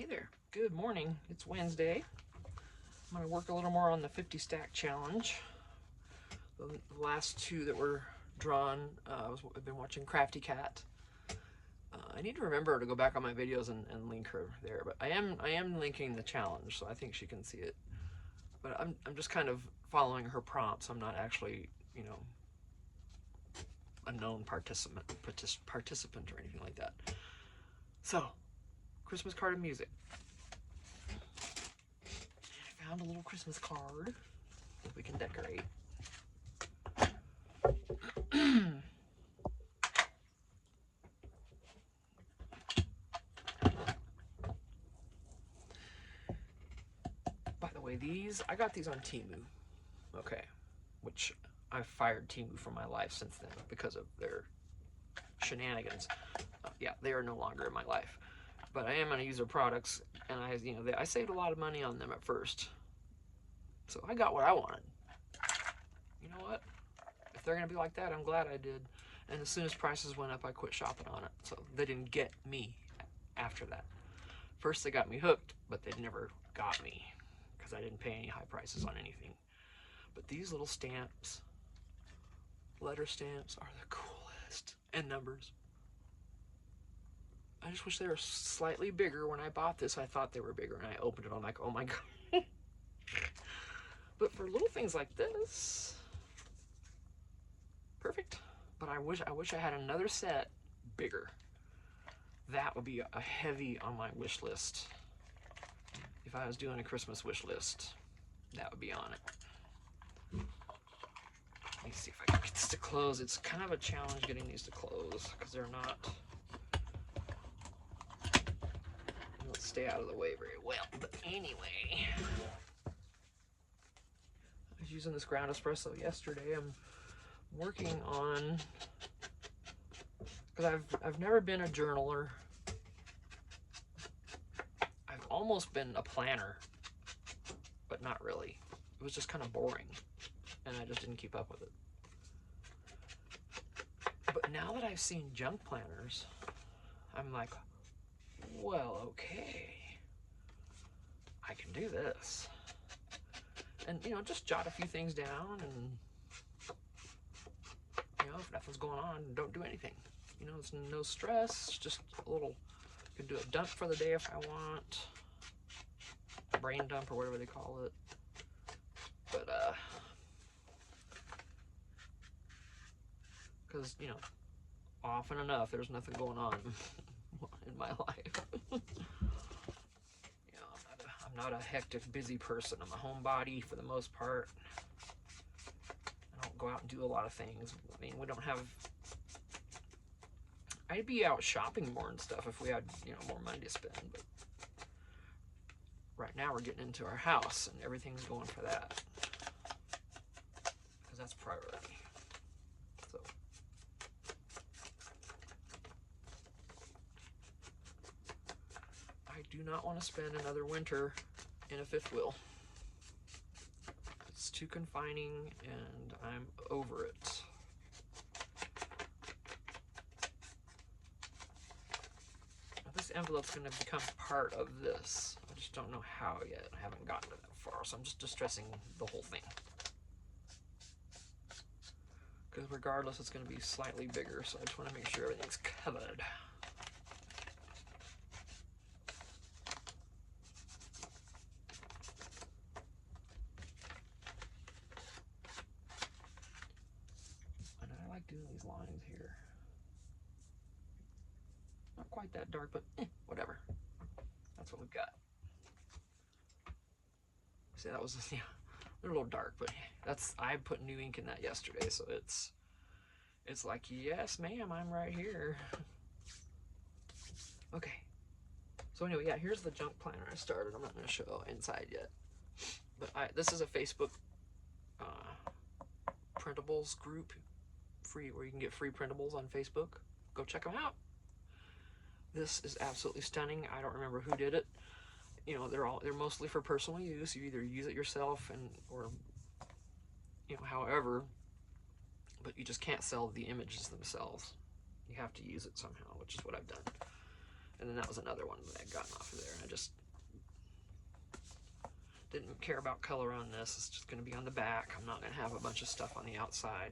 there, good morning. It's Wednesday. I'm going to work a little more on the 50 stack challenge. The last two that were drawn, I've been watching Crafty Cat. I need to remember to go back on my videos and link her there, but I am linking the challenge, so I think she can see it. But I'm just kind of following her prompts. I'm not actually, you know, a known participant or anything like that. So, Christmas card and music. I found a little Christmas card that we can decorate. By the way, I got these on Temu, okay, which I've fired Temu from my life since then because of their shenanigans. Yeah, they are no longer in my life, but I am going to use their products, and I saved a lot of money on them at first, so I got what I wanted. You know what? If they're going to be like that, I'm glad I did. And as soon as prices went up, I quit shopping on it. So they didn't get me after that. First they got me hooked, but they never got me because I didn't pay any high prices on anything. But these little stamps, letter stamps, are the coolest. And numbers. I just wish they were slightly bigger. When I bought this, I thought they were bigger, and I opened it, I'm like, oh my god. But for little things like this, perfect. But I wish I had another set bigger. That would be a heavy on my wish list. If I was doing a Christmas wish list, that would be on it. Let me see if I can get this to close. It's kind of a challenge getting these to close because they're not, they don't stay out of the way very well. But anyway, I was using this ground espresso yesterday. I'm working on, because I've never been a journaler. I've almost been a planner, but not really. It was just kind of boring, and I just didn't keep up with it. But now that I've seen junk planners, I'm like, well, okay, I can do this. And, you know, just jot a few things down, and, you know, if nothing's going on, don't do anything. You know, it's no stress, it's just a little, you can do a dump for the day if I want, brain dump or whatever they call it. But, because, you know, often enough, there's nothing going on in my life. You know, I'm not a hectic, busy person. I'm a homebody for the most part. I don't go out and do a lot of things. I mean, we don't have, I'd be out shopping more and stuff if we had, you know, more money to spend, but right now we're getting into our house and everything's going for that, because that's priority. So I do not want to spend another winter in a fifth wheel. It's too confining and I'm over it. Now, this envelope's going to become part of this. I just don't know how yet. I haven't gotten to that far, so I'm just distressing the whole thing. Because regardless, it's going to be slightly bigger, so I just want to make sure everything's covered. And I like doing these lines here. Not quite that dark, but whatever. That's what we've got. See, that was, yeah, they're a little dark, but I put new ink in that yesterday, so it's like, yes, ma'am, I'm right here. Okay. So anyway, yeah, here's the junk planner I started. I'm not going to show inside yet. But this is a Facebook printables group, free, where you can get free printables on Facebook. Go check them out. This is absolutely stunning. I don't remember who did it. You know, they're mostly for personal use. You either use it yourself or you know, however, but you just can't sell the images themselves. You have to use it somehow, which is what I've done. And then that was another one that I'd gotten off of there. And I just didn't care about color on this. It's just going to be on the back. I'm not going to have a bunch of stuff on the outside.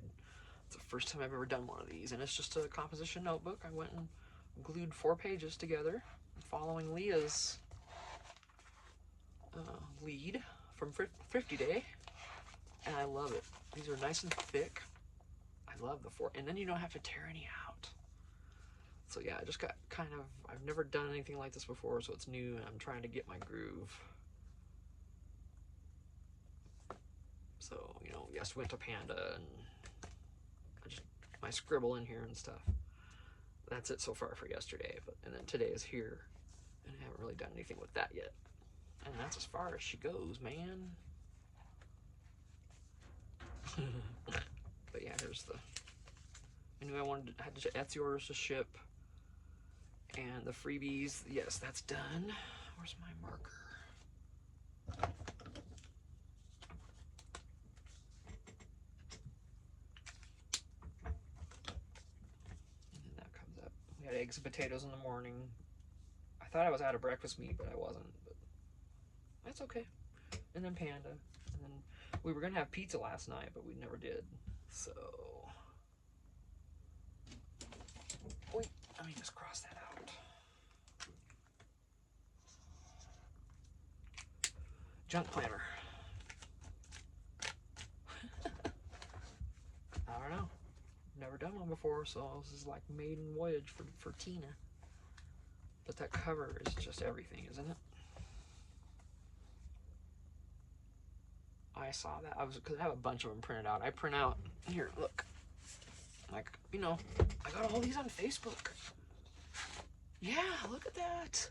It's the first time I've ever done one of these. And it's just a composition notebook. I went and glued 4 pages together following Leah's lead from Thrifty Day. And I love it. These are nice and thick. I love the 4. And then you don't have to tear any out. So yeah, I just got kind of, I've never done anything like this before, so it's new, and I'm trying to get my groove. So, you know, yes, went to Panda, and I just, my scribble in here and stuff. That's it so far for yesterday, and then today is here, and I haven't really done anything with that yet. And that's as far as she goes, man. But yeah, here's the, I knew I had Etsy orders to ship. And the freebies, yes, that's done. Where's my marker? And then that comes up. We had eggs and potatoes in the morning. I thought I was out of breakfast meat, but I wasn't. But that's okay. And then Panda. And then we were going to have pizza last night, but we never did. So, wait, let me just cross that out. Junk planner. I don't know. Never done one before, so this is like maiden voyage for Tina. But that cover is just everything, isn't it? I saw that. Because I have a bunch of them printed out. I print out, here, look. Like, you know, I got all these on Facebook. Yeah, look at that.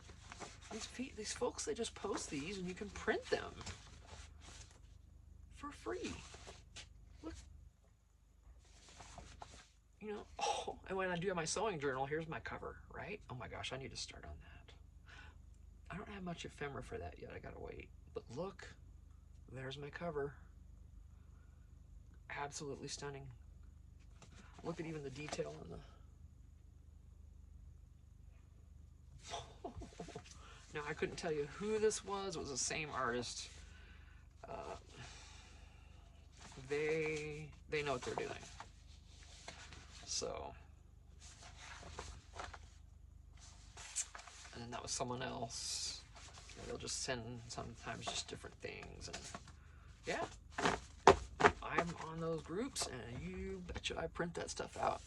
These folks, they just post these and you can print them for free. Look. You know, oh, and when I do my sewing journal, here's my cover, right? Oh my gosh, I need to start on that. I don't have much ephemera for that yet. I gotta wait. But look, there's my cover. Absolutely stunning. Look at even the detail on the... Now, I couldn't tell you who this was. It was the same artist. They know what they're doing. So, and then that was someone else. They'll just send sometimes just different things, and yeah, I'm on those groups, and you betcha I print that stuff out.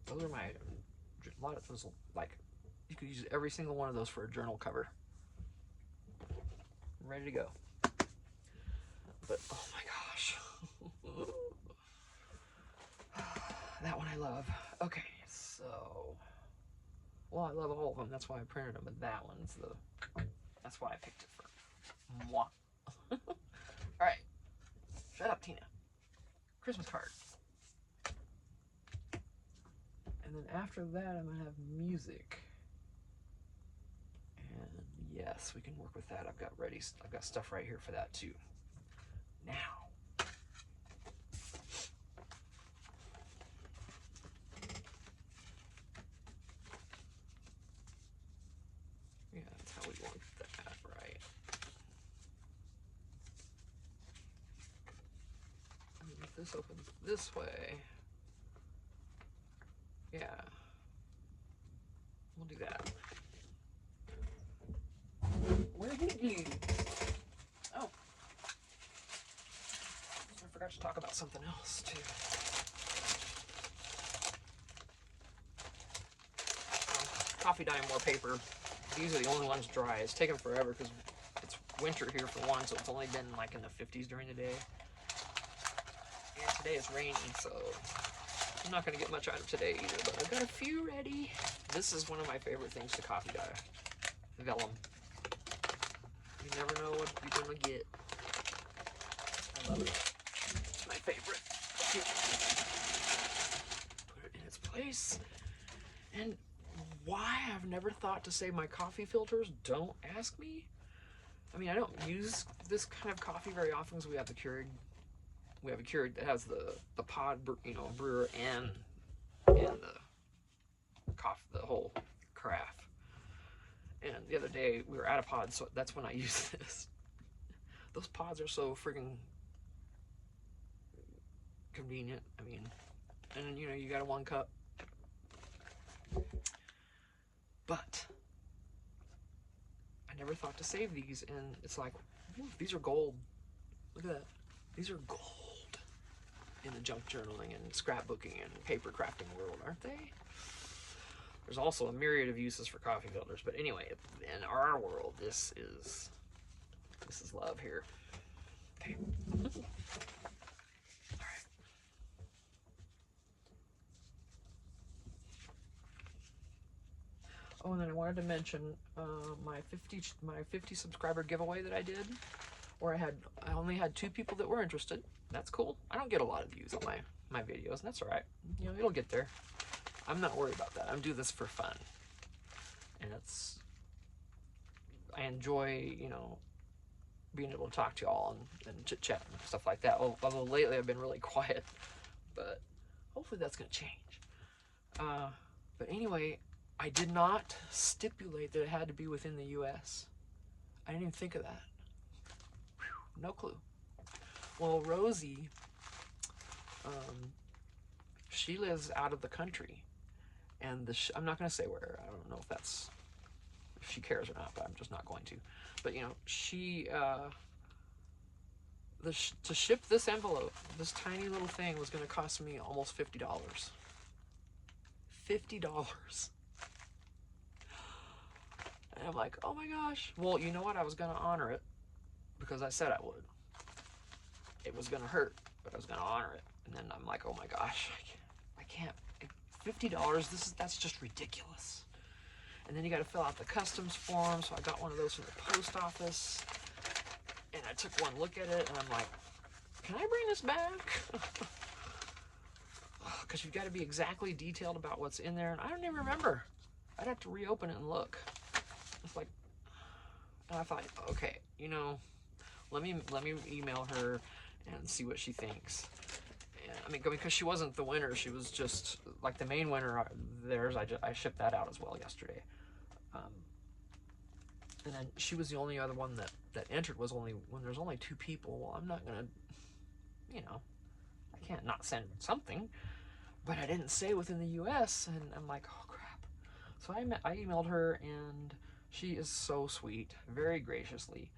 Those are a lot of those, like, you could use every single one of those for a journal cover. I'm ready to go. But oh my gosh. That one I love. Okay, so, well, I love all of them. That's why I printed them, but that one's that's why I picked it for moi. All right, shut up, Tina. Christmas card. And then after that, I'm gonna have music. And yes, we can work with that. I've got stuff right here for that too. Now. Yeah, that's how we want that, right? And if this opens this way, yeah, we'll do that. Where did you? Oh, I forgot to talk about something else too. Coffee dye and more paper. These are the only ones dry. It's taken forever because it's winter here for one, so it's only been like in the 50s during the day. And today is rainy, so I'm not going to get much out of today either, but I've got a few ready. This is one of my favorite things to coffee dye. Vellum. You never know what you're going to get. I love it. It's my favorite. Put it in its place. And why I've never thought to save my coffee filters, don't ask me. I mean, I don't use this kind of coffee very often because we have the Keurig. We have a Keurig that has the pod, you know, brewer and the the whole carafe. And the other day we were out of pods, so that's when I used this. Those pods are so friggin' convenient. I mean, and you know, you got a 1 cup. But I never thought to save these, and it's like, ooh, these are gold. Look at that. These are gold in the junk journaling and scrapbooking and paper crafting world, aren't they? There's also a myriad of uses for coffee filters, but anyway, in our world, this is love here. Okay. All right. Oh, and then I wanted to mention my 50 subscriber giveaway that I did, where I only had 2 people that were interested. That's cool. I don't get a lot of views on my videos, and that's all right. You know, it'll get there. I'm not worried about that. I'm doing this for fun, and I enjoy, you know, being able to talk to y'all and chit chat and stuff like that. Although lately I've been really quiet, but hopefully that's gonna change. But anyway, I did not stipulate that it had to be within the U.S. I didn't even think of that. Whew, no clue. Well, Rosie, she lives out of the country, and I'm not going to say where. I don't know if she cares or not, but I'm just not going to. But you know, she to ship this envelope, this tiny little thing, was going to cost me almost $50. $50. And I'm like, oh my gosh. Well, you know what? I was going to honor it because I said I would. It was going to hurt, but I was going to honor it. And then I'm like, oh my gosh, I can't. $50, that's just ridiculous. And then you got to fill out the customs form, so I got one of those from the post office. And I took one look at it, and I'm like, can I bring this back? Because you've got to be exactly detailed about what's in there, and I don't even remember. I'd have to reopen it and look. It's like, and I thought, okay, you know, let me email her and see what she thinks. And, I mean, because she wasn't the winner, she was just like the main winner. Theirs, I shipped that out as well yesterday. And then she was the only other one that entered. Was only when there's only 2 people. Well, I'm not gonna, you know, I can't not send something. But I didn't say within the U.S. and I'm like, oh crap. So I emailed her, and she is so sweet, very graciously,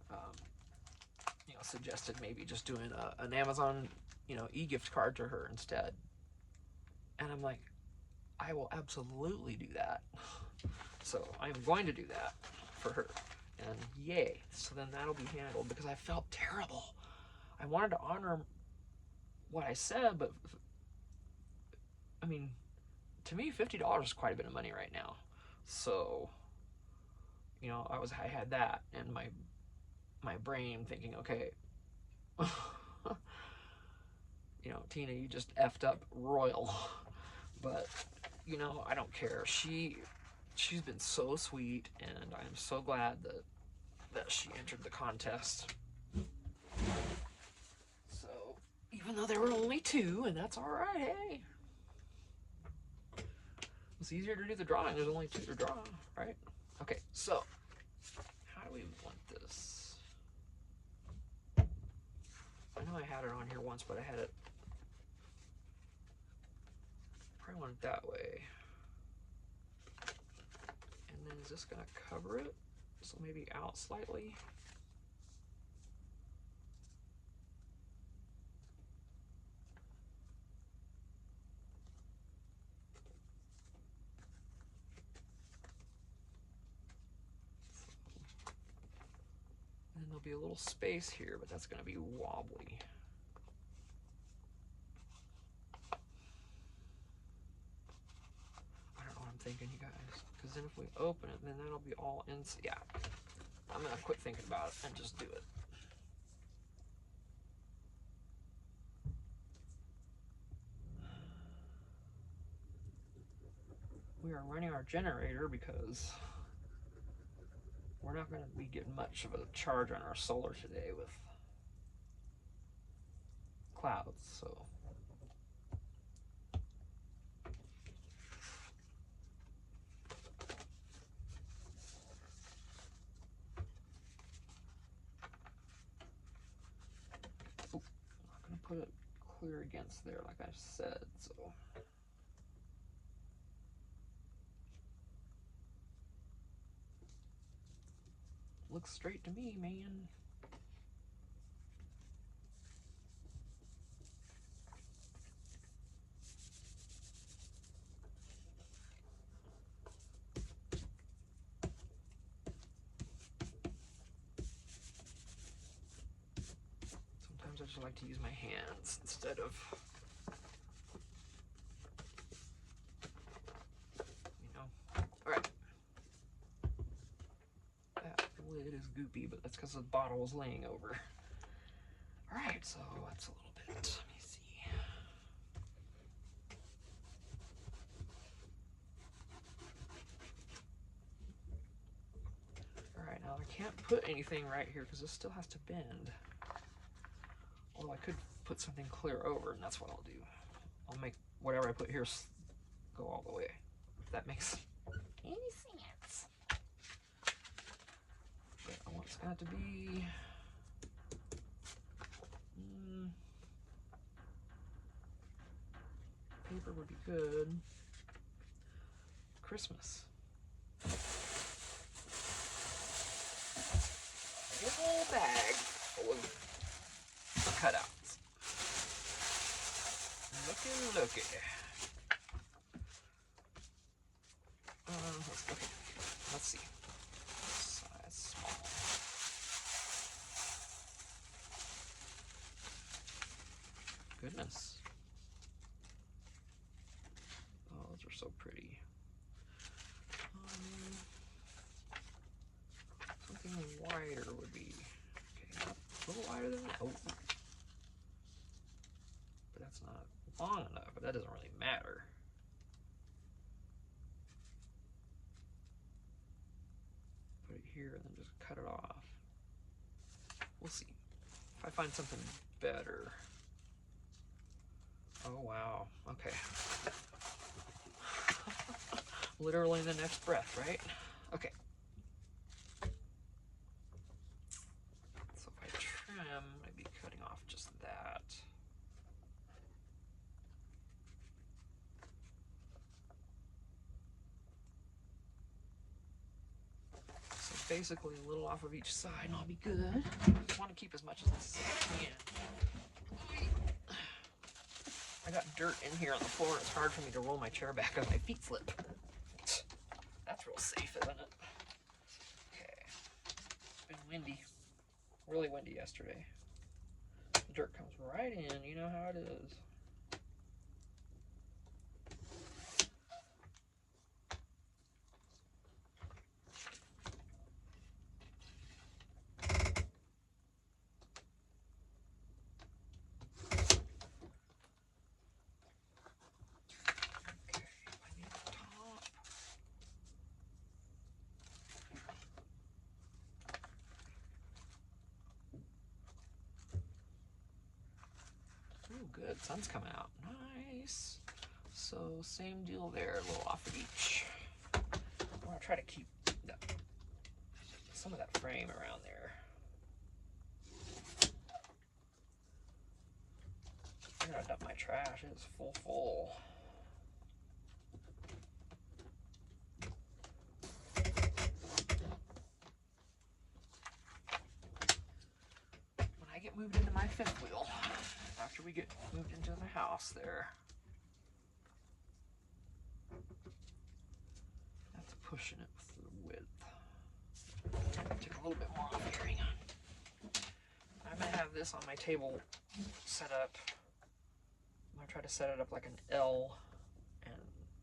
you know, suggested maybe just doing an Amazon, you know, e-gift card to her instead. And I'm like, I will absolutely do that. So I'm going to do that for her, and yay. So then that'll be handled, because I felt terrible. I wanted to honor what I said, but I mean, to me, $50 is quite a bit of money right now. So, you know, I had that in my brain thinking, okay, you know, Tina, you just effed up royal. But, you know, I don't care. She's been so sweet, and I'm so glad that she entered the contest. So, even though there were only 2, and that's all right, hey. It's easier to do the drawing. There's only 2 to draw, right? Okay, so how do we want this? I know I had it on here once, but I had it. Probably want it that way. And then is this gonna cover it? So maybe out slightly. And then there'll be a little space here, but that's gonna be wobbly. I don't know what I'm thinking, you guys. Because then if we open it, then that'll be all in. Yeah, I'm gonna quit thinking about it and just do it. We are running our generator because we're not going to be getting much of a charge on our solar today with clouds, so clear against there, like I said, so. Looks straight to me, man. Sometimes I just like to use my hands instead of, all right. That lid is goopy, but that's because the bottle was laying over. All right, so that's a little bit. Let me see. All right, now I can't put anything right here because this still has to bend. Although I could put something clear over, and that's what I'll do. I'll make whatever I put here go all the way, if that makes any sense. But I want it's got to be paper would be good. Christmas. A whole bag full of cutouts. Looky. Okay, let's see. Size small. Goodness. Oh, those are so pretty. Something wider would be okay. A little wider than that. Oh. But that's not long enough. But that doesn't really matter. Put it here and then just cut it off. We'll see. If I find something better. Oh wow. Okay. Literally the next breath, right? Okay. So if I trim, I'd be cutting off just that. So basically a little off of each side and I'll be good. I want to keep as much of this as I can. I got dirt in here on the floor and it's hard for me to roll my chair back as my feet slip. That's real safe, isn't it? Okay. It's been windy. Really windy yesterday. The dirt comes right in, you know how it is. Good, sun's coming out. Nice. So same deal there, a little off of each. I want to try to keep some of that frame around there. I gotta dump my trash. It is full. When I get moved into my fifth wheel, after we get moved into the house there, that's pushing it with the width. Take a little bit more off here, hang on. I'm gonna have this on my table set up. I'm gonna try to set it up like an L, and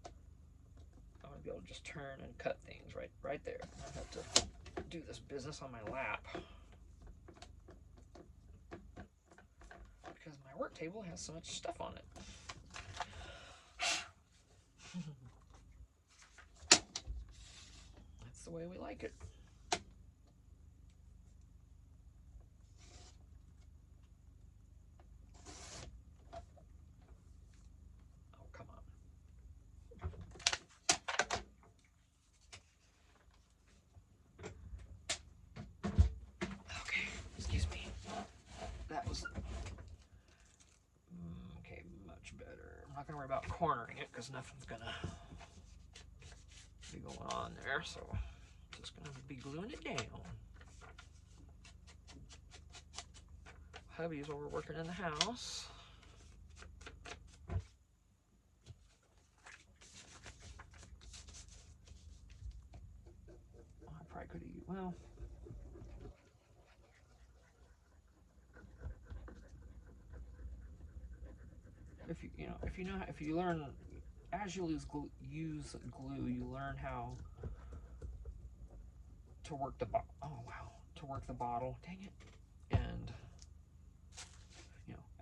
I'm gonna be able to just turn and cut things right there. I have to do this business on my lap because my work table has so much stuff on it. That's the way we like it. Oh, come on. Okay, excuse me. That was gonna worry about cornering it because nothing's gonna be going on there. So just gonna be gluing it down. Hubby's while we're working in the house. I probably could have, well. If you learn, as you use glue, you learn how to work the to work the bottle. Dang it! And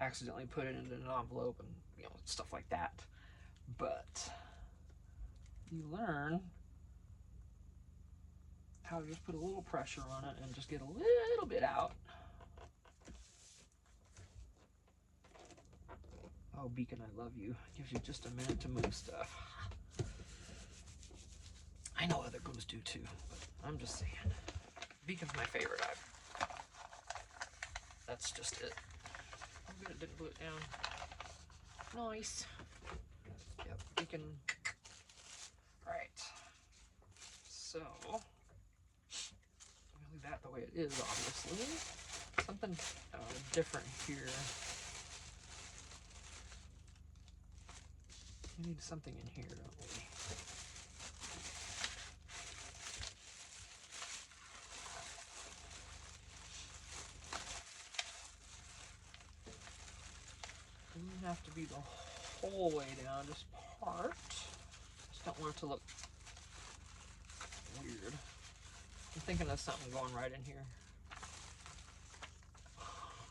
accidentally put it into an envelope and stuff like that. But you learn how to just put a little pressure on it and just get a little bit out. Oh, Beacon, I love you. It gives you just a minute to move stuff. I know other glues do too, but I'm just saying. Beacon's my favorite. That's just it. I'm good it didn't glue it down. Nice. Yep, Beacon. Right. So, I'm gonna leave that the way it is, obviously. Something different here. We need something in here, don't we? Doesn't have to be the whole way down, just part. Just don't want it to look weird. I'm thinking of something going right in here.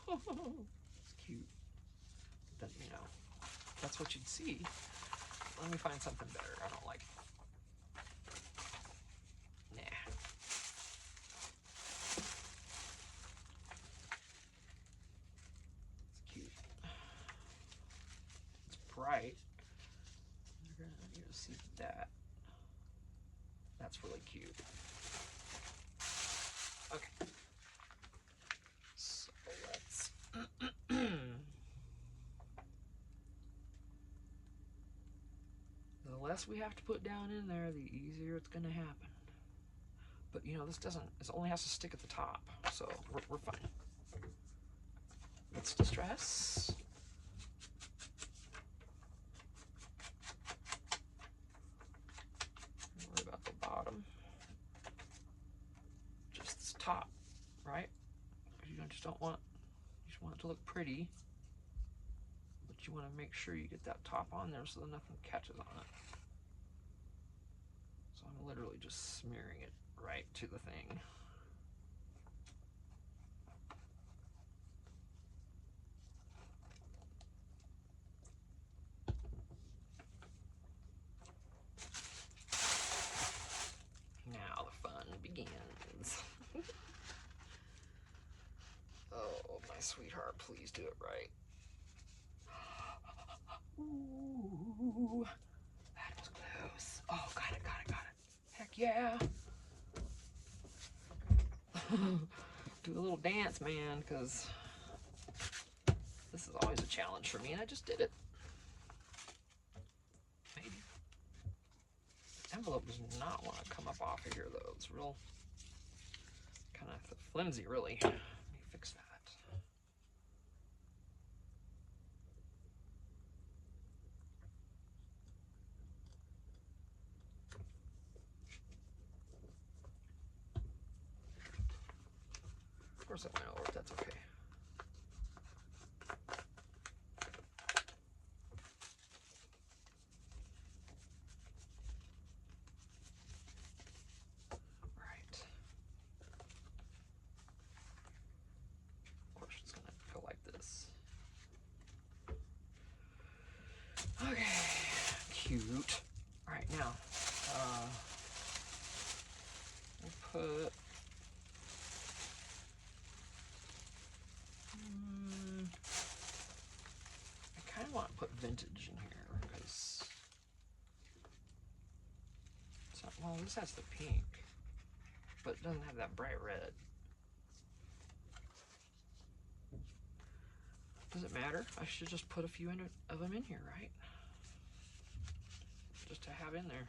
It's cute. But, that's what you'd see. Let me find something better. I don't like it. Nah. It's cute. It's bright. You're gonna see that. That's really cute. Okay. So let's the less we have to put down in there, the easier it's gonna happen. But this doesn't, it only has to stick at the top, so we're fine. Let's distress. Don't worry about the bottom. Just this top, right? Because you just don't want, you just want it to look pretty. But you want to make sure you get that top on there so that nothing catches on it. So I'm literally just smearing it right to the thing. Now the fun begins. Oh, my sweetheart, please do it right. Ooh, that was close. Oh, got it. Heck yeah. Do a little dance, man, because this is always a challenge for me, and I just did it. Maybe. The envelope does not want to come up off of here, though. It's real kind of flimsy, really. Let me fix that. Of course it went over, but that's okay. Right. Of course it's gonna go like this. Okay, cute. All right, now we'll put I kind of want to put vintage in here because it's not, well, this has the pink, but it doesn't have that bright red. Does it matter? I should just put a few of them in here, right? just to have in there,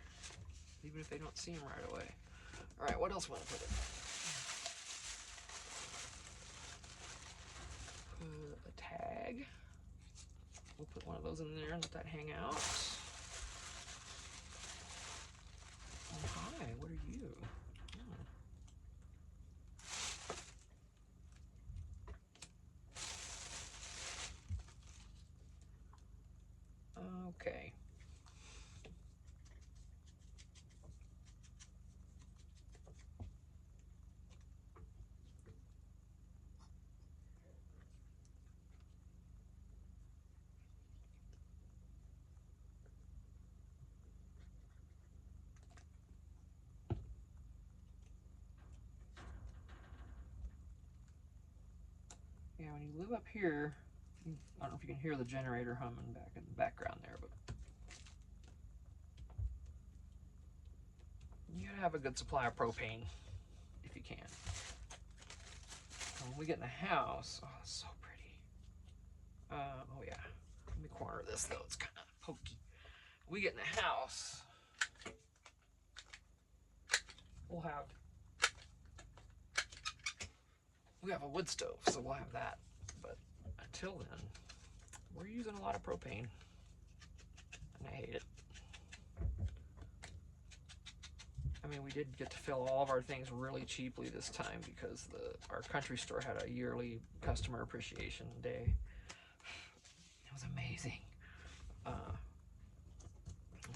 even if they don't see them right away. All right, what else want to put in? Put a tag. We'll put one of those in there and let that hang out. Oh, hi, what are you? Oh. Okay. Yeah, when you live up here, I don't know if you can hear the generator humming back in the background there, but you gotta have a good supply of propane if you can. When we get in the house, oh, it's so pretty. Oh yeah, let me corner this though, it's kind of pokey. When we get in the house, we have a wood stove, so we'll have that. But until then, we're using a lot of propane, and I hate it. I mean, we did get to fill all of our things really cheaply this time because our country store had a yearly customer appreciation day. It was amazing. I'm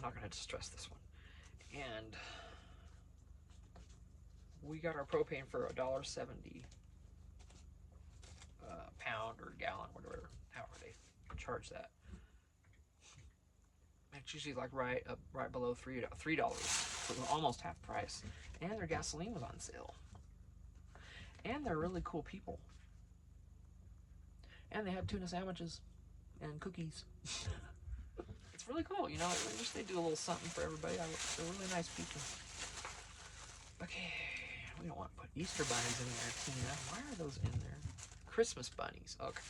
not going to stress this one. And we got our propane for $1.70 pound or gallon, whatever, however they charge that. It's usually like right below $3, so almost half price. And their gasoline was on sale. And they're really cool people. And they had tuna sandwiches and cookies. It's really cool, you know. I wish they do a little something for everybody. They're really nice people. Okay, we don't want to put Easter bunnies in there, Tina. Why are those in there? Christmas bunnies. Okay.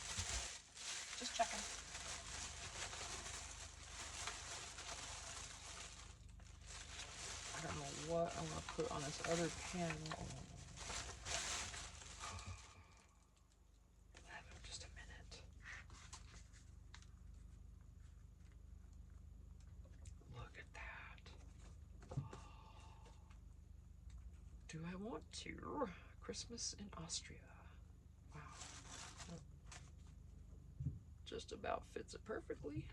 Just checking. I don't know what I want to put on this other panel. Just a minute. Look at that. Do I want to? Christmas in Austria. Wow. Just about fits it perfectly.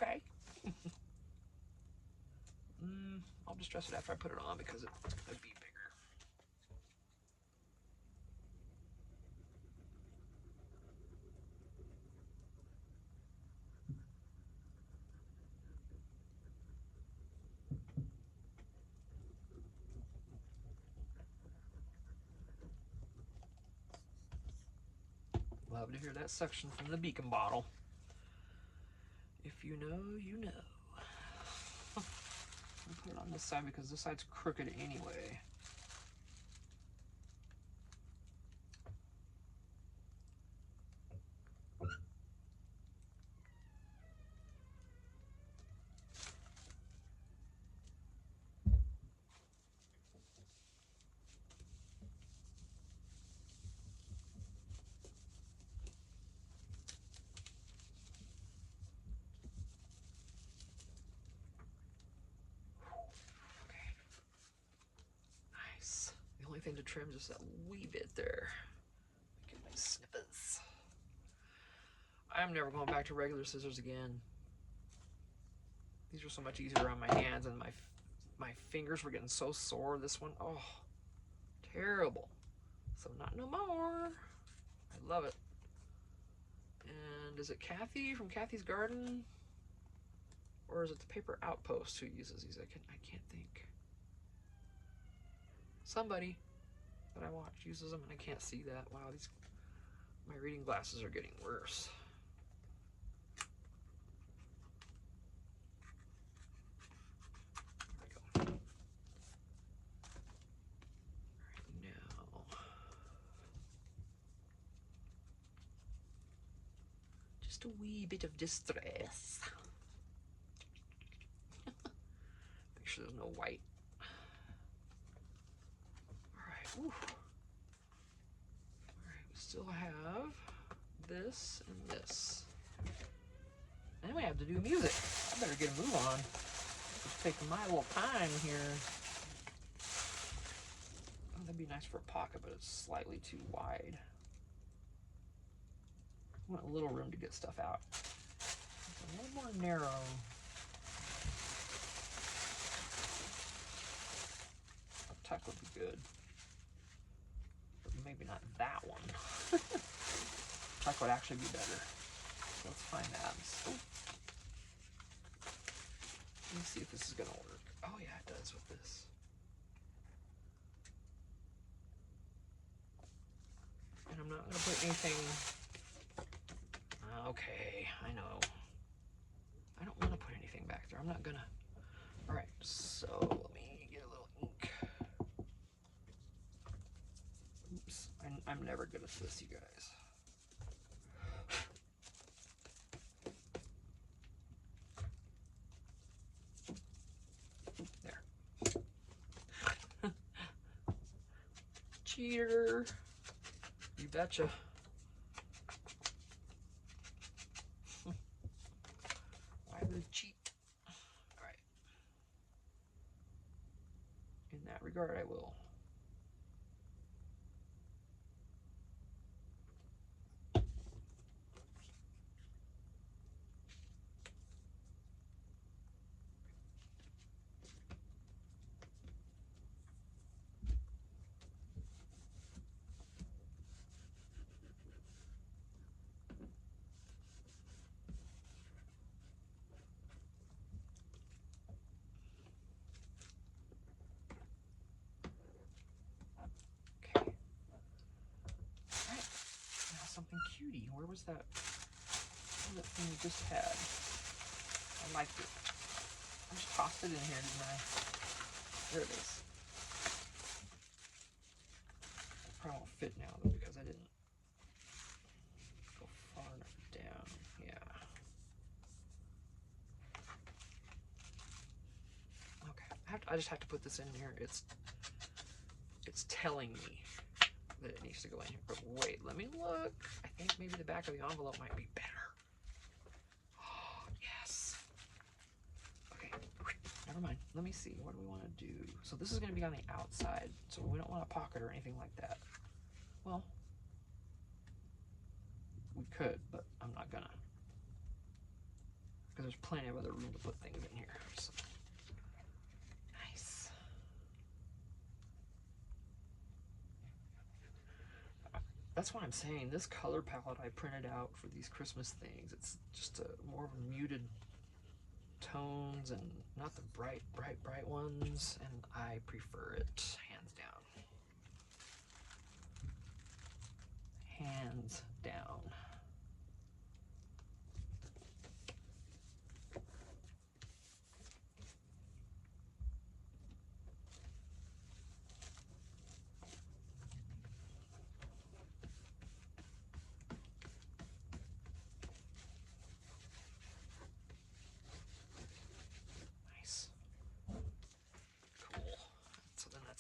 Okay. I'll just dress it after I put it on because it's going to be bigger. Love to hear that suction from the beacon bottle. If you know, you know. I'll put it on this side because this side's crooked anyway. The only thing to trim is just that wee bit there. Get my snippets. I'm never going back to regular scissors again. These are so much easier on my hands, and my fingers were getting so sore. This one, oh, terrible. So not no more. I love it. And is it Kathy from Kathy's Garden? Or is it the Paper Outpost who uses these? I can't think. Somebody that I watch uses them, and I can't see that. Wow, my reading glasses are getting worse. There we go. All right, now, Just a wee bit of distress. Make sure there's no white. Alright, ooh. Alright, we still have this and this. Then we have to do music. I better get a move on. Just taking my little time here. Oh, that'd be nice for a pocket, but it's slightly too wide. I want a little room to get stuff out. It's a little more narrow. A tuck would be good. But maybe not that one. Tuck would actually be better. So let's find that. Oh. Let me see if this is gonna work. Oh yeah, it does with this. And I'm not gonna put anything. Okay, I know. I don't want to put anything back there. I'm not gonna. All right, so let me get a little ink. Oops, I'm never good at this, you guys. There. Cheater. You betcha. Why would cheat? All right. In that regard, I will. Something cutie. Where was that? What was that thing we just had? I liked it. I just tossed it in here, didn't I? There it is. It probably won't fit now though because I didn't go far enough down. Yeah. Okay. I just have to put this in here. It's telling me that it needs to go in here. But wait, let me look. I think maybe the back of the envelope might be better. Oh, yes. Okay, never mind. Let me see. What do we want to do? So this is going to be on the outside, so we don't want a pocket or anything like that. Well, we could, but I'm not gonna. Because there's plenty of other room to put things in here. So. Nice. That's what I'm saying. This color palette I printed out for these Christmas things, it's just a more muted tones and not the bright ones, and I prefer it hands down. Hands down.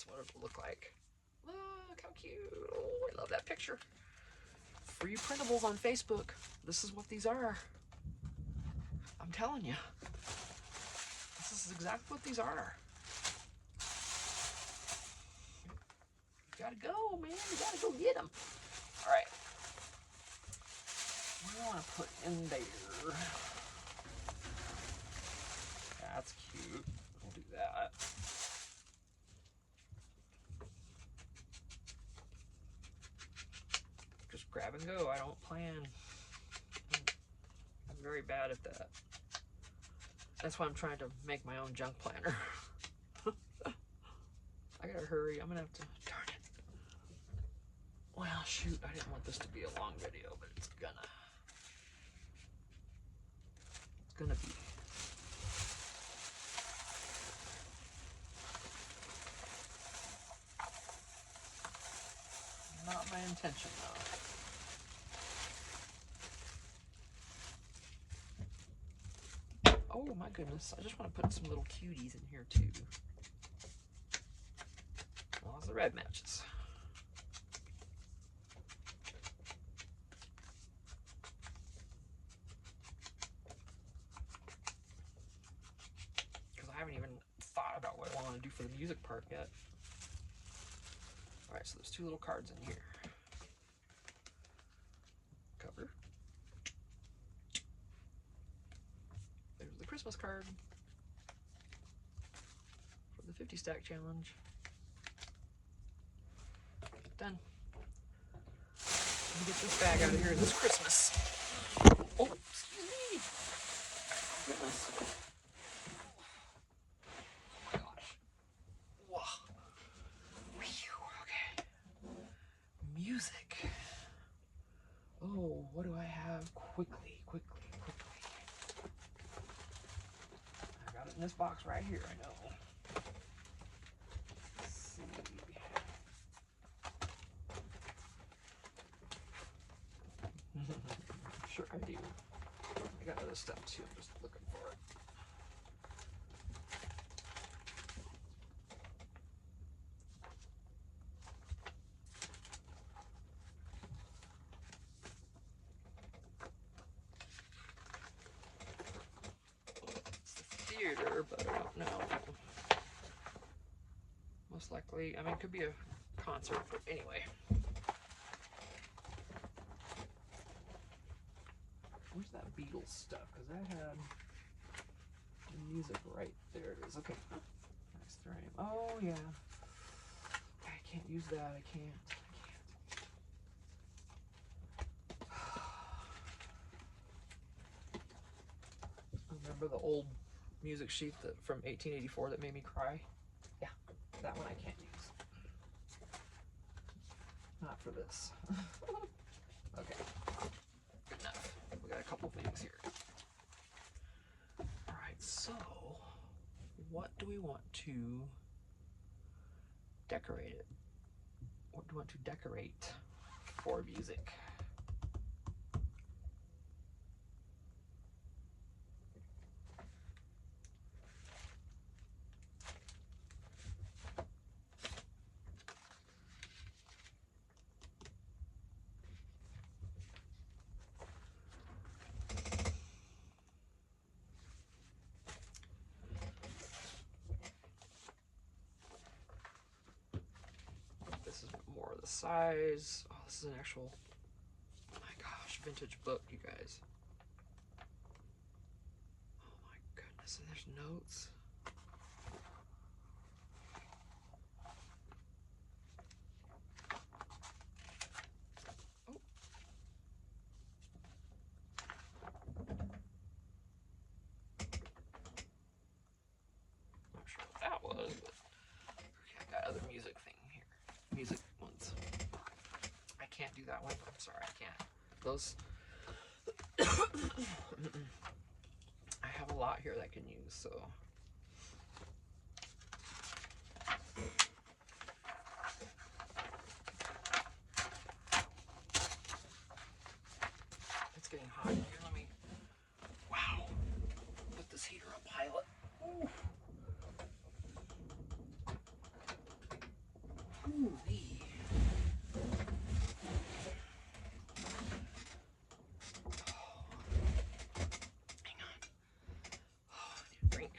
What it'll look like. Look how cute. Oh, I love that picture. Free printables on Facebook. This is what these are. I'm telling you. This is exactly what these are. You gotta go, man. You gotta go get them. All right. What do I want to put in there? That's cute. We'll do that. Grab and go. I don't plan. I'm very bad at that. That's why I'm trying to make my own junk planner. I gotta hurry. I'm gonna have to. Darn it. Well, shoot. I didn't want this to be a long video, but it's gonna be. Not my intention, though. Oh my goodness, I just want to put some little cuties in here too. Lots of red matches. Because I haven't even thought about what I want to do for the music part yet. Alright, so there's 2 little cards in here. Cover. There's the Christmas card for the 50 stack challenge. Done. Let me get this bag out of here. This Christmas. Oh, excuse me. Goodness. Oh my gosh. Whoa. Okay. Music. Oh, what do I have? Quickly. I got it in this box right here, I know. Let's see. Sure I do. I got other stuff too, I'm just looking for it. It's the theater, but I don't know. Most likely, I mean, it could be a concert, but anyway. Where's that Beatles stuff? Because I had music right there. It is. Okay. Nice frame. Oh, yeah. I can't use that. I can't. Remember the old music sheet from 1884 that made me cry? Yeah, that one I can't use. Not for this. Okay, good enough. We got a couple things here. All right, so what do we want to decorate it? What do we want to decorate for music? This is more of the size. Oh, this is an actual, oh my gosh, vintage book, you guys. Oh my goodness, and there's notes. Oh. Not sure what that was, but okay, I got other music thing here. Music ones. I can't do that one. I'm sorry, I can't. Those. I have a lot here that I can use, so. It's getting hot in here. Let me. Wow. Put this heater on pilot. Ooh. Ooh-wee. Hang on. Oh, I need a drink.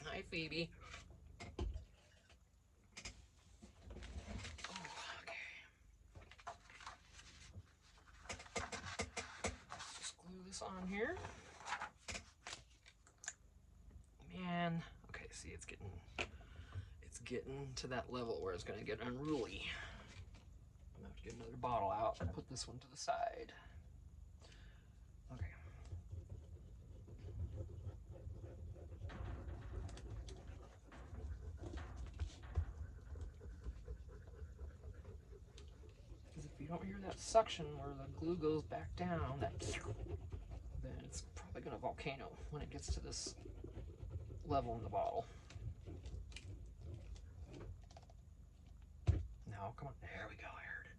Hi, Phoebe. Oh, okay. Let's just glue this on here. Man, okay, see, it's getting to that level where it's gonna get unruly. I'm gonna have to get another bottle out and put this one to the side. Okay. Because if you don't hear that suction where the glue goes back down, then it's probably gonna volcano when it gets to this level in the bottle. now. Come on. There we go. I heard it.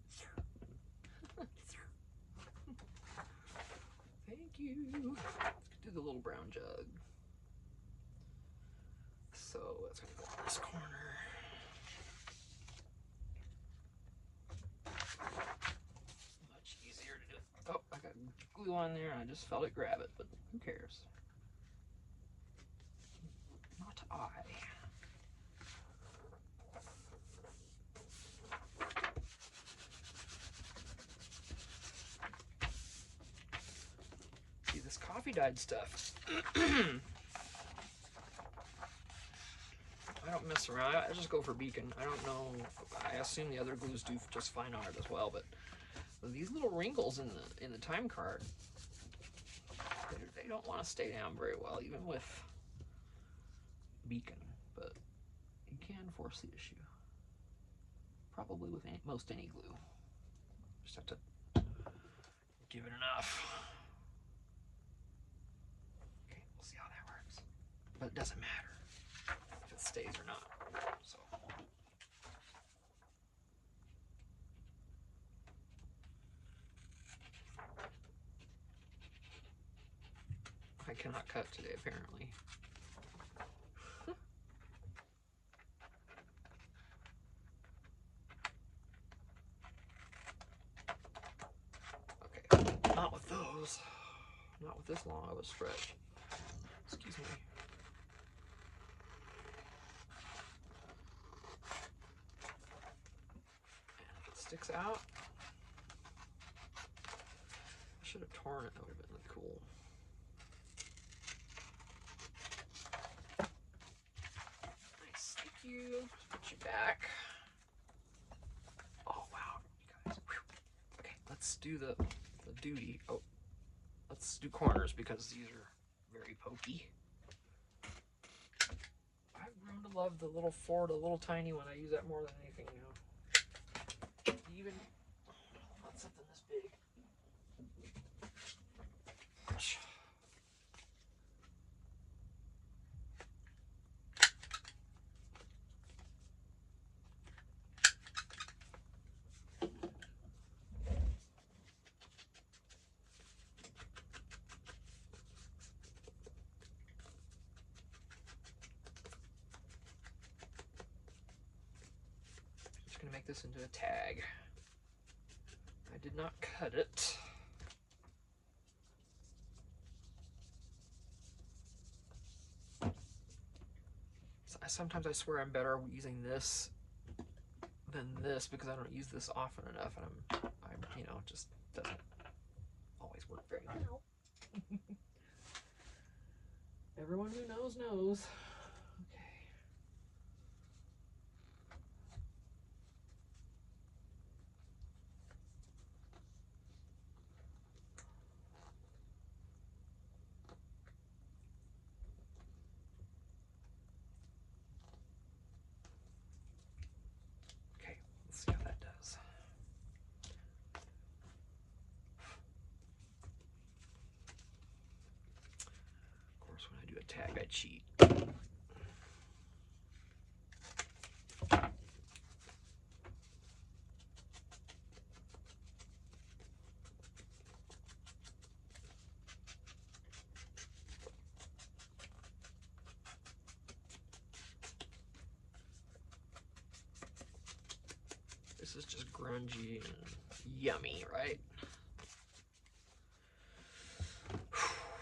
Thank you. Let's do the little brown jug. So that's going to go in this corner. Much easier to do. Oh, I got glue on there and I just felt it grab it, but who cares? Not I. See, this coffee dyed stuff. I don't mess around. I just go for Beacon. I don't know. I assume the other glues do just fine on it as well, but these little wrinkles in the time card, they don't want to stay down very well, even with Beacon. But you can force the issue. Probably with most any glue. Just have to give it enough. Okay, we'll see how that works. But it doesn't matter if it stays or not. So I cannot cut today, apparently. Okay, not with those. Not with this long of a stretch. Excuse me. And if it sticks out, I should have torn it. That would have been really cool. Nice, thank you. Put you back. Oh wow, you guys. Whew. Okay, let's do the duty. Oh, let's do corners because these are very pokey. I've grown to love the little Ford, the little tiny one. I use that more than anything now. Even not something this big. Just gonna make this into a tag. I did not cut it. Sometimes I swear I'm better using this than this because I don't use this often enough, and I'm you know, just doesn't always work very well. Everyone who knows knows. Okay. Okay, let's see how that does. Of course, when I do a tag, I cheat. This is just grungy and yummy, right?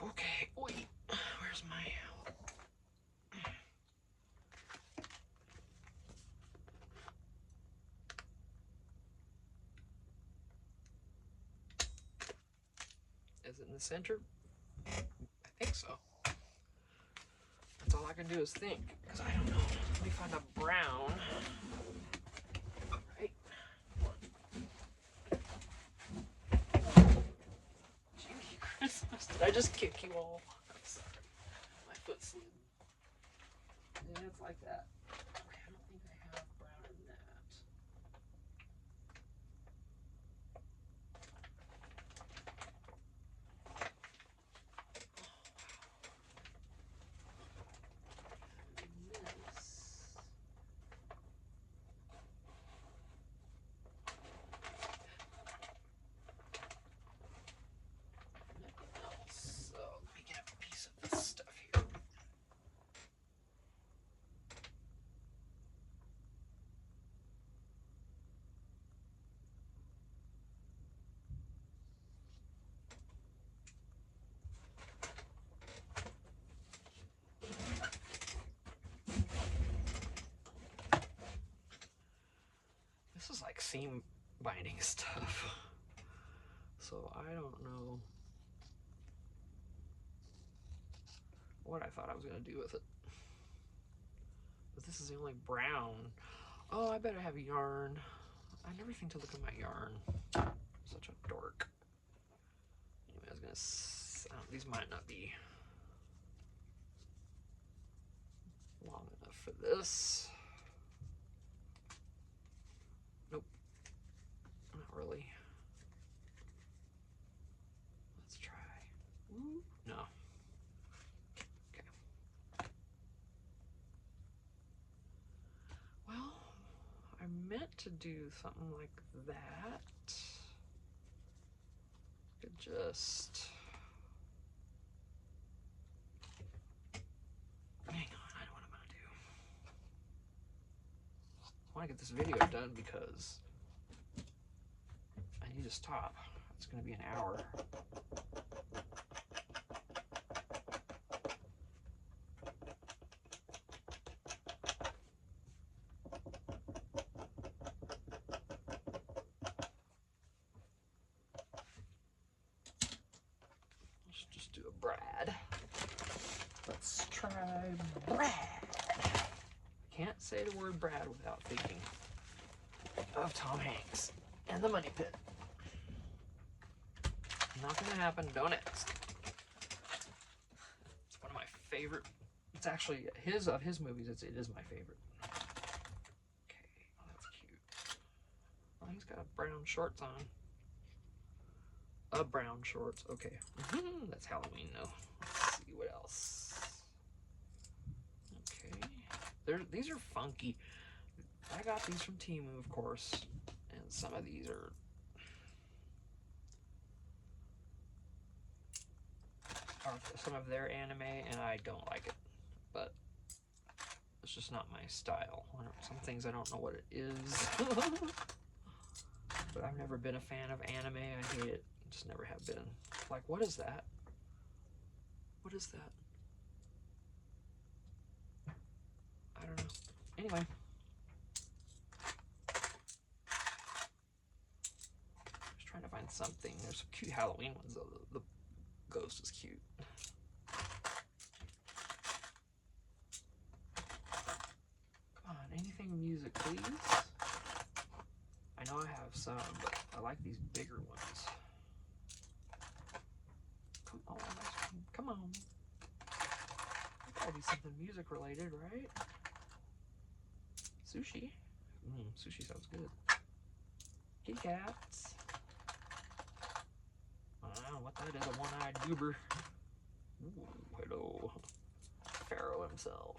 Okay, wait, where's my... Is it in the center? I think so. That's all I can do is think, because I don't know. Let me find a brown. Right. Gee, Christmas. Did I just kick you all? I'm sorry. My foot slid. Yeah, it's like that. Okay, I don't think I have brown in that. seam binding stuff. So I don't know what I thought I was going to do with it. But this is the only brown. Oh, I better have yarn. I never think to look at my yarn. Such a dork. Anyway, I was going to... these might not be long enough for this. Nope. Not really. Let's try. Ooh, no. Okay. Well, I meant to do something like that. Could just... Hang on, I know what I'm gonna do. I want to get this video done because I need to stop. It's gonna be an hour. Let's just do a Brad. Let's try Brad. Can't say the word Brad without thinking of Tom Hanks and the Money Pit. Not gonna happen. Don't ask. It's one of my favorite. It's actually of his movies. It is my favorite. Okay, that's cute. Well, he's got brown shorts on. Brown shorts. Okay, that's Halloween though. Let's see what else. Okay, these are funky. I got these from Temu, of course, and some of these are some of their anime, and I don't like it, but it's just not my style. Some things I don't know what it is. But I've never been a fan of anime. I hate it. Just never have been. Like, what is that? What is that? I don't know. Anyway. Just trying to find something. There's some cute Halloween ones, though. The ghost is cute. Come on, anything music, please. I know I have some, but I like these bigger ones. Come on, come on. Gotta be something music related, right? Sushi. Sushi sounds good. Kitty cats. I don't know what that is, a one-eyed goober. Ooh, hello. Pharaoh himself.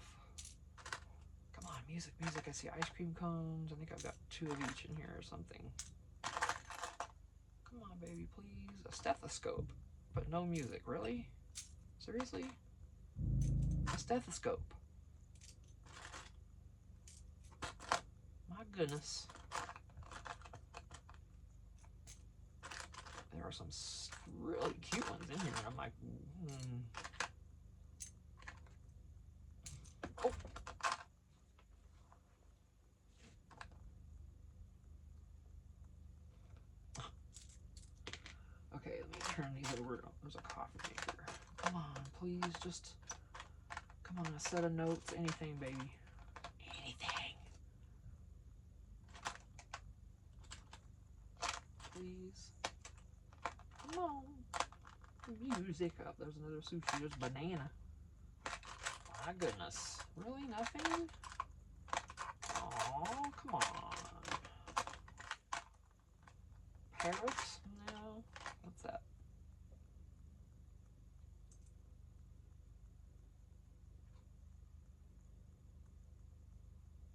Come on, music, music. I see ice cream cones. I think I've got 2 of each in here or something. Come on, baby, please. A stethoscope, but no music. Really? Seriously? A stethoscope. My goodness. There are some really cute ones in here, and I'm like, Oh. Okay, let me turn these over. Oh, there's a coffee maker. Come on, please, just, come on, a set of notes, anything, baby. Anything. Please. Come on. Music up. There's another sushi. There's banana. My goodness. Really? Nothing? Oh, come on. Parrots? No. What's that?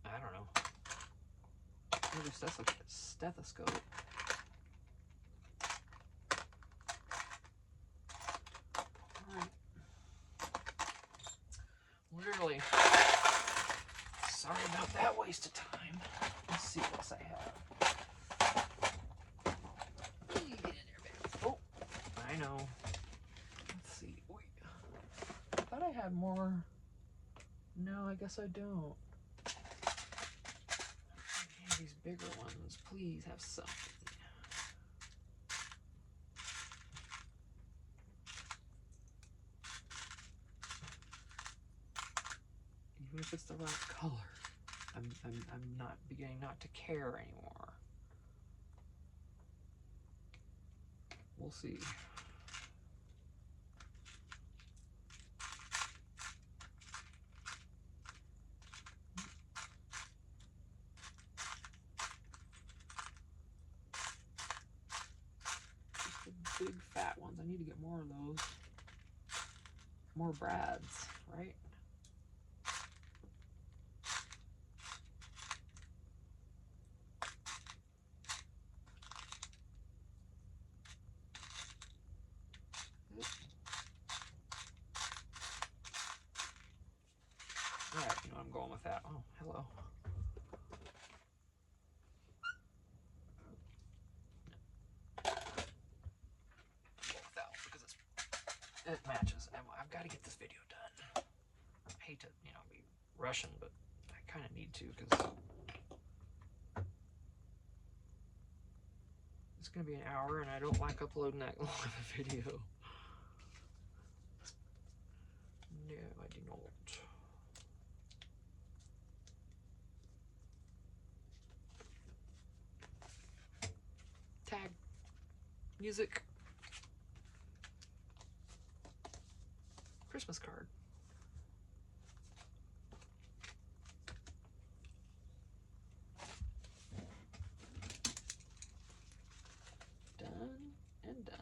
I don't know. Maybe a stethoscope. Alright. Literally. Sorry about that waste of time. Let's see what else I have. Get in there, baby. Oh, I know. Let's see. Wait. I thought I had more. No, I guess I don't. These Bigger ones, please have something. Even if it's the right color, I'm not beginning not to care anymore. We'll see. Just the big fat ones. I need to get more of those. More Brads, right? Alright, you know I'm going with that. Oh, hello. Because it matches. And I've got to get this video done. I hate to, you know, be rushing, but I kind of need to because it's going to be an hour and I don't like uploading that long of a video. No, I do not. Tag. Music. Christmas card. Done and done.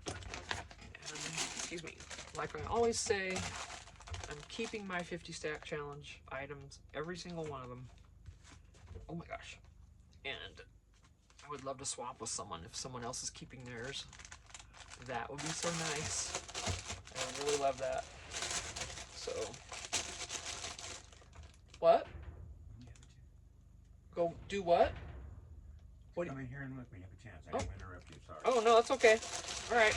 And, excuse me. Like I always say, I'm keeping my 50 stack challenge items, every single one of them. Oh my gosh. And I would love to swap with someone if someone else is keeping theirs. That would be so nice. I really love that. So, what? Go do what? What? Come in here and look when you have a chance. I didn't interrupt you. Sorry. Oh no, that's okay. All right.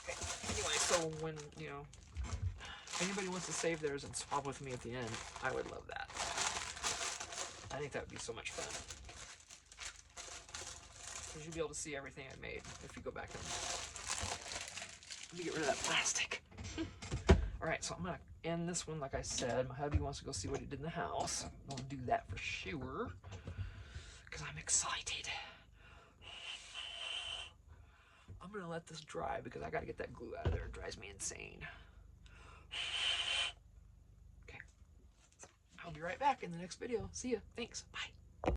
Okay. Anyway, so when if anybody wants to save theirs and swap with me at the end, I would love that. I think that would be so much fun. Because you'll be able to see everything I made if you go back and let me get rid of that plastic. Alright, so I'm gonna end this one like I said. My hubby wants to go see what he did in the house. I'm gonna do that for sure. Because I'm excited. I'm gonna let this dry because I gotta get that glue out of there. It drives me insane. Okay. I'll be right back in the next video. See ya. Thanks. Bye.